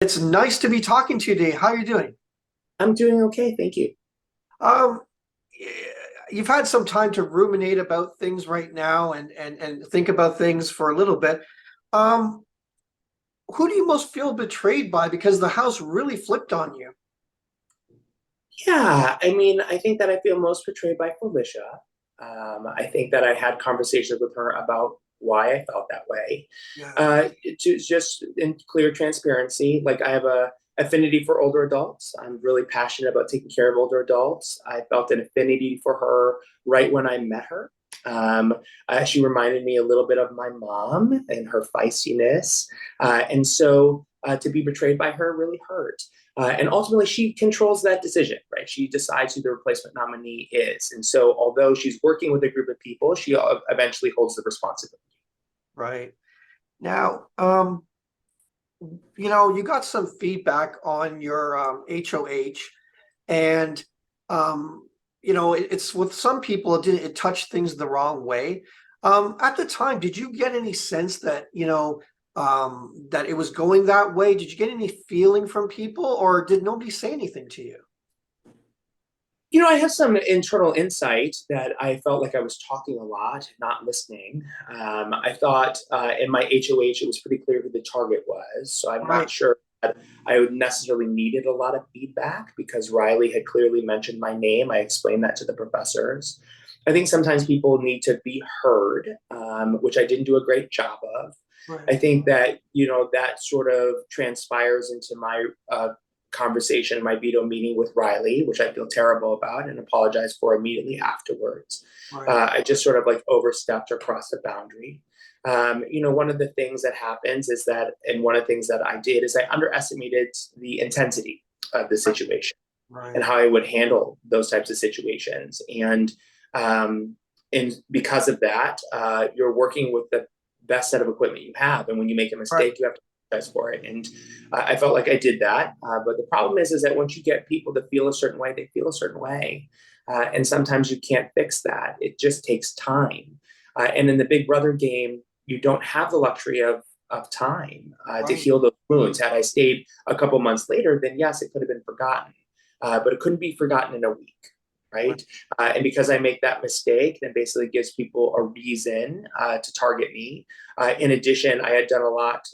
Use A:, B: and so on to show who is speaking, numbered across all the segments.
A: It's nice to be talking to you today. How are you doing?
B: I'm doing okay, thank you.
A: Um, you've had some time to ruminate about things right now and think about things for a little bit. Um, who do you most feel betrayed by? Because the house really flipped on you.
B: Yeah, I mean, I think that I feel most betrayed by Felicia. I think that I had conversations with her about why I felt that way.
A: Yeah.
B: Just in clear transparency, like I have a affinity for older adults. I'm really passionate about taking care of older adults. I felt an affinity for her right when I met her. Um, she reminded me a little bit of my mom and her feistiness. And so to be betrayed by her really hurt. And ultimately, she controls that decision, right? She decides who the replacement nominee is. And so, although she's working with a group of people, she eventually holds the responsibility.
A: Right. Now, you got some feedback on your HOH, and it's with some people it touched things the wrong way. At the time, did you get any sense that that it was going that way? Did you get any feeling from people, or did nobody say anything to you?
B: I have some internal insight that I felt like I was talking a lot, not listening. I thought in my HOH, it was pretty clear who the target was. So I'm not
A: Right.
B: sure that I would necessarily needed a lot of feedback because Riley had clearly mentioned my name. I explained that to the professors. I think sometimes people need to be heard, which I didn't do a great job of. I
A: Right.
B: think that, that sort of transpires into my conversation, my veto meeting with Riley, which I feel terrible about and apologize for immediately afterwards.
A: Right.
B: I just sort of like overstepped or crossed the boundary. One of the things that happens is that, and one of the things that I did is I underestimated the intensity of the situation and
A: Right.
B: how I would handle those types of situations. Um, and because of that, you're working with the best set of equipment you have. And when you make a
A: Right.
B: mistake, you have to apologize for it. And I felt like I did that. But the problem is that once you get people to feel a certain way, they feel a certain way. And sometimes you can't fix that. It just takes time. And in the Big Brother game, you don't have the luxury of time to
A: Right.
B: heal those wounds. Had I stayed a couple months later, then yes, it could have been forgotten, but it couldn't be forgotten in a week,
A: Right.
B: right? And because I make that mistake, then basically gives people a reason to target me. In addition, I had done a lot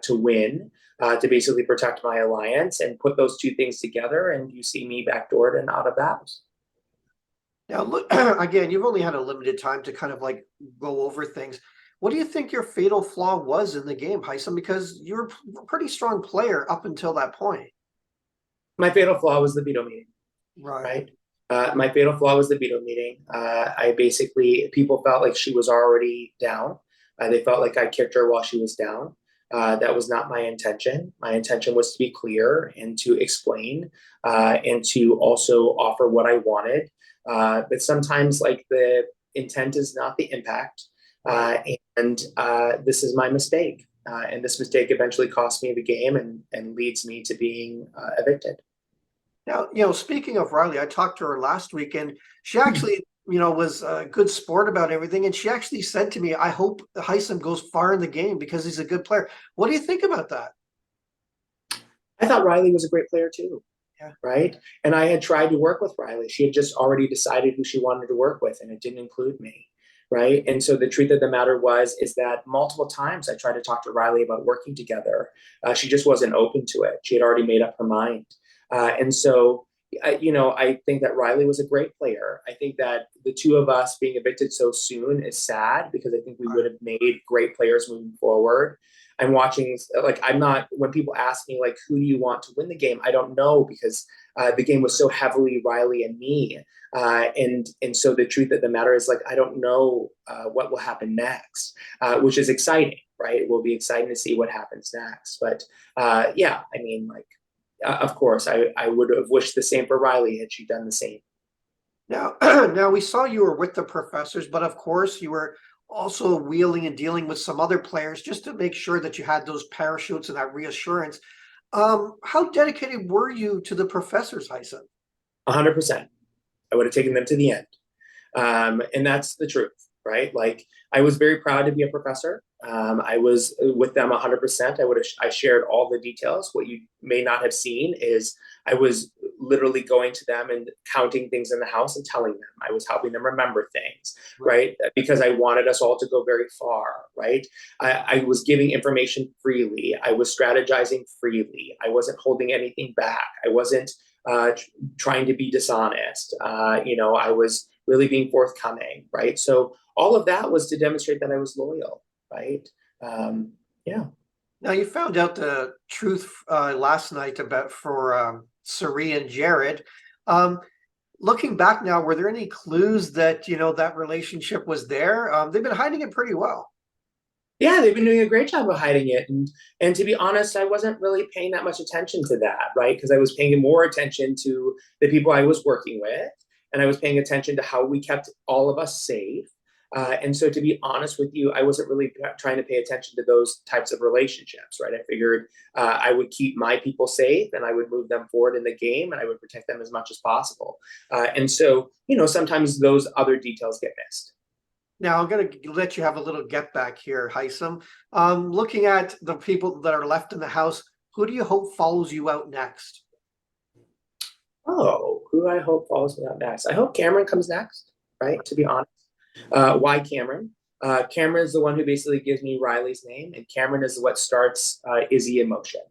B: to win, to basically protect my alliance and put those two things together. And you see me backdoored and out of the house.
A: Now, look, again, you've only had a limited time to kind of like go over things. What do you think your fatal flaw was in the game, Hisam? Because you were a pretty strong player up until that point.
B: My fatal flaw was the veto meeting,
A: Right.
B: right? My fatal flaw was the veto meeting. I basically, people felt like she was already down. They felt like I kicked her while she was down. That was not my intention. My intention was to be clear and to explain and to also offer what I wanted. But sometimes, like, the intent is not the impact.
A: Right.
B: And this is my mistake. And this mistake eventually cost me the game and leads me to being evicted.
A: Now, speaking of Riley, I talked to her last week and she actually, was a good sport about everything. And she actually said to me, I hope Hisam goes far in the game because he's a good player. What do you think about that?
B: I thought Riley was a great player too,
A: Yeah.
B: right? And I had tried to work with Riley. She had just already decided who she wanted to work with, and it didn't include me, right? And so the truth of the matter was is that multiple times I tried to talk to Riley about working together. She just wasn't open to it. She had already made up her mind, and so I think that Riley was a great player. I think that the two of us being evicted so soon is sad because I think we would
A: Right.
B: have made great players moving forward. I'm watching, like, I'm not, when people ask me, like, who do you want to win the game? I don't know because the game was so heavily Riley and me. And so the truth of the matter is, like, I don't know what will happen next, which is exciting, right? It will be exciting to see what happens next. But yeah, I mean, like, of course, I would have wished the same for Riley had she done the same.
A: Now, now we saw you were with the professors, but of course you were also wheeling and dealing with some other players just to make sure that you had those parachutes and that reassurance. How dedicated were you to the professors, Heisen?
B: 100%. I would have taken them to the end. And that's the truth. right? Like I was very proud to be a professor. I was with them 100%. I shared all the details. What you may not have seen is I was literally going to them and counting things in the house and telling them. I was helping them remember things, right? Because I wanted us all to go very far, right? I was giving information freely. I was strategizing freely. I wasn't holding anything back. I wasn't trying to be dishonest. I was really being forthcoming, right? So all of that was to demonstrate that I was loyal, right? Yeah.
A: Now you found out the truth last night about for Sari and Jared. Um, Looking back now, were there any clues that that relationship was there? They've been hiding it pretty well.
B: Yeah, they've been doing a great job of hiding it. And to be honest, I wasn't really paying that much attention to that, right? Because I was paying more attention to the people I was working with, and I was paying attention to how we kept all of us safe. And so, to be honest with you, I wasn't really trying to pay attention to those types of relationships, right? I figured I would keep my people safe and I would move them forward in the game and I would protect them as much as possible. And so, sometimes those other details get missed.
A: Now I'm going to let you have a little get back here, Hisam. Looking at the people that are left in the house, who do you hope follows you out next?
B: Oh, who I hope follows me out next? I hope Cameron comes next, right? To be honest. Why Cameron? Cameron is the one who basically gives me Riley's name, and Cameron is what starts Izzy in motion,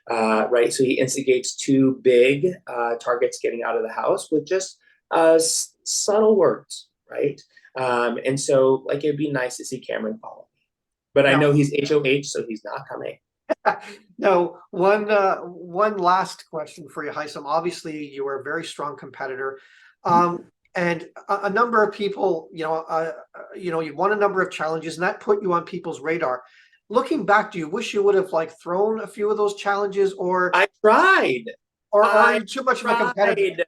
B: right? So he instigates two big targets getting out of the house with just subtle words, right? And so, like, it'd be nice to see Cameron follow me, but I
A: Now,
B: know he's HOH, so he's not coming.
A: no, one last question for you, Hisam. Obviously, you were a very strong competitor. And a number of people, you won a number of challenges, and that put you on people's radar. Looking back, do you wish you would have thrown a few of those challenges, or
B: I tried.
A: are
B: I
A: you too much of a competitor?
B: tried.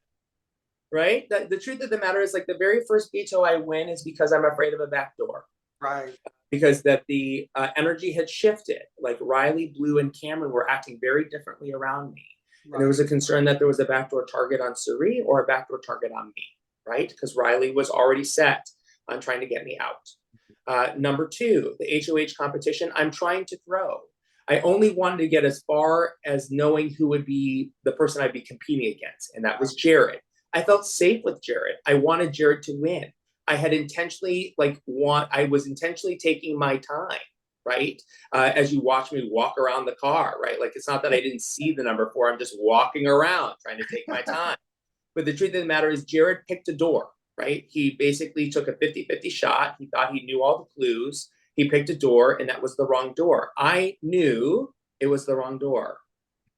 B: Right? The truth of the matter is, like, the very first veto I win is because I'm afraid of a backdoor.
A: Right.
B: Because that the energy had shifted. Like Riley, Blue, and Cameron were acting very differently around me. And there was a concern that there was a backdoor target on Suri or a backdoor target on me, right? Because Riley was already set on trying to get me out. Number two, the HOH competition, I'm trying to throw. I only wanted to get as far as knowing who would be the person I'd be competing against, and that was Jared. I felt safe with Jared. I wanted Jared to win. I had intentionally I was intentionally taking my time, right? As you watch me walk around the car, right? Like, it's not that I didn't see the number 4. I'm just walking around trying to take my time. But the truth of the matter is Jared picked a door, right? He basically took a 50-50 shot. He thought he knew all the clues. He picked a door, and that was the wrong door. I knew it was the wrong door,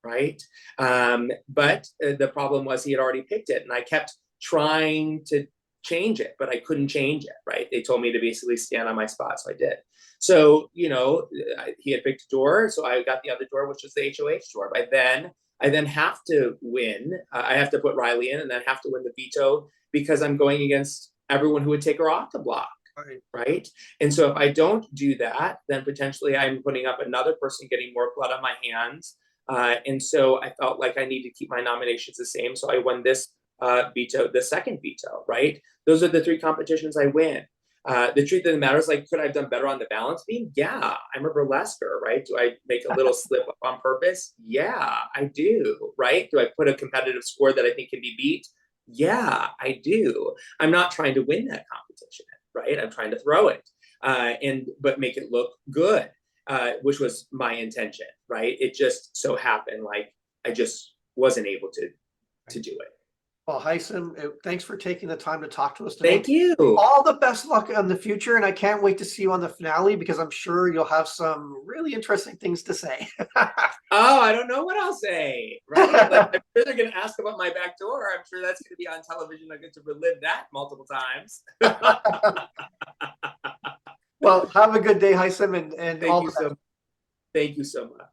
B: right? But the problem was he had already picked it, and I kept trying to change it, but I couldn't change it, right? They told me to basically stand on my spot, so I did. So, he had picked a door, so I got the other door, which was the HOH door. But then I then have to win. I have to put Riley in and then have to win the veto because I'm going against everyone who would take her off the block. Right. And so if I don't do that, then potentially I'm putting up another person getting more blood on my hands. And so I felt like I need to keep my nominations the same. So I won this veto, the second veto, right? Those are the 3 competitions I win. The truth of the matter is, could I have done better on the balance beam? Yeah, I'm a burlesquer, right? Do I make a little slip up on purpose? Yeah, I do, right? Do I put a competitive score that I think can be beat? Yeah, I do. I'm not trying to win that competition, right? I'm trying to throw it but make it look good, which was my intention, right? It just so happened I just wasn't able to do it.
A: Well, Hisam, thanks for taking the time to talk to us today.
B: Thank you.
A: All the best luck in the future, and I can't wait to see you on the finale because I'm sure you'll have some really interesting things to say.
B: Oh, I don't know what I'll say, right? I'm sure they're going to ask about my back door. I'm sure that's going to be on television. I get to relive that multiple times.
A: Well, have a good day, Hisam, and all the best.
B: Thank you so much.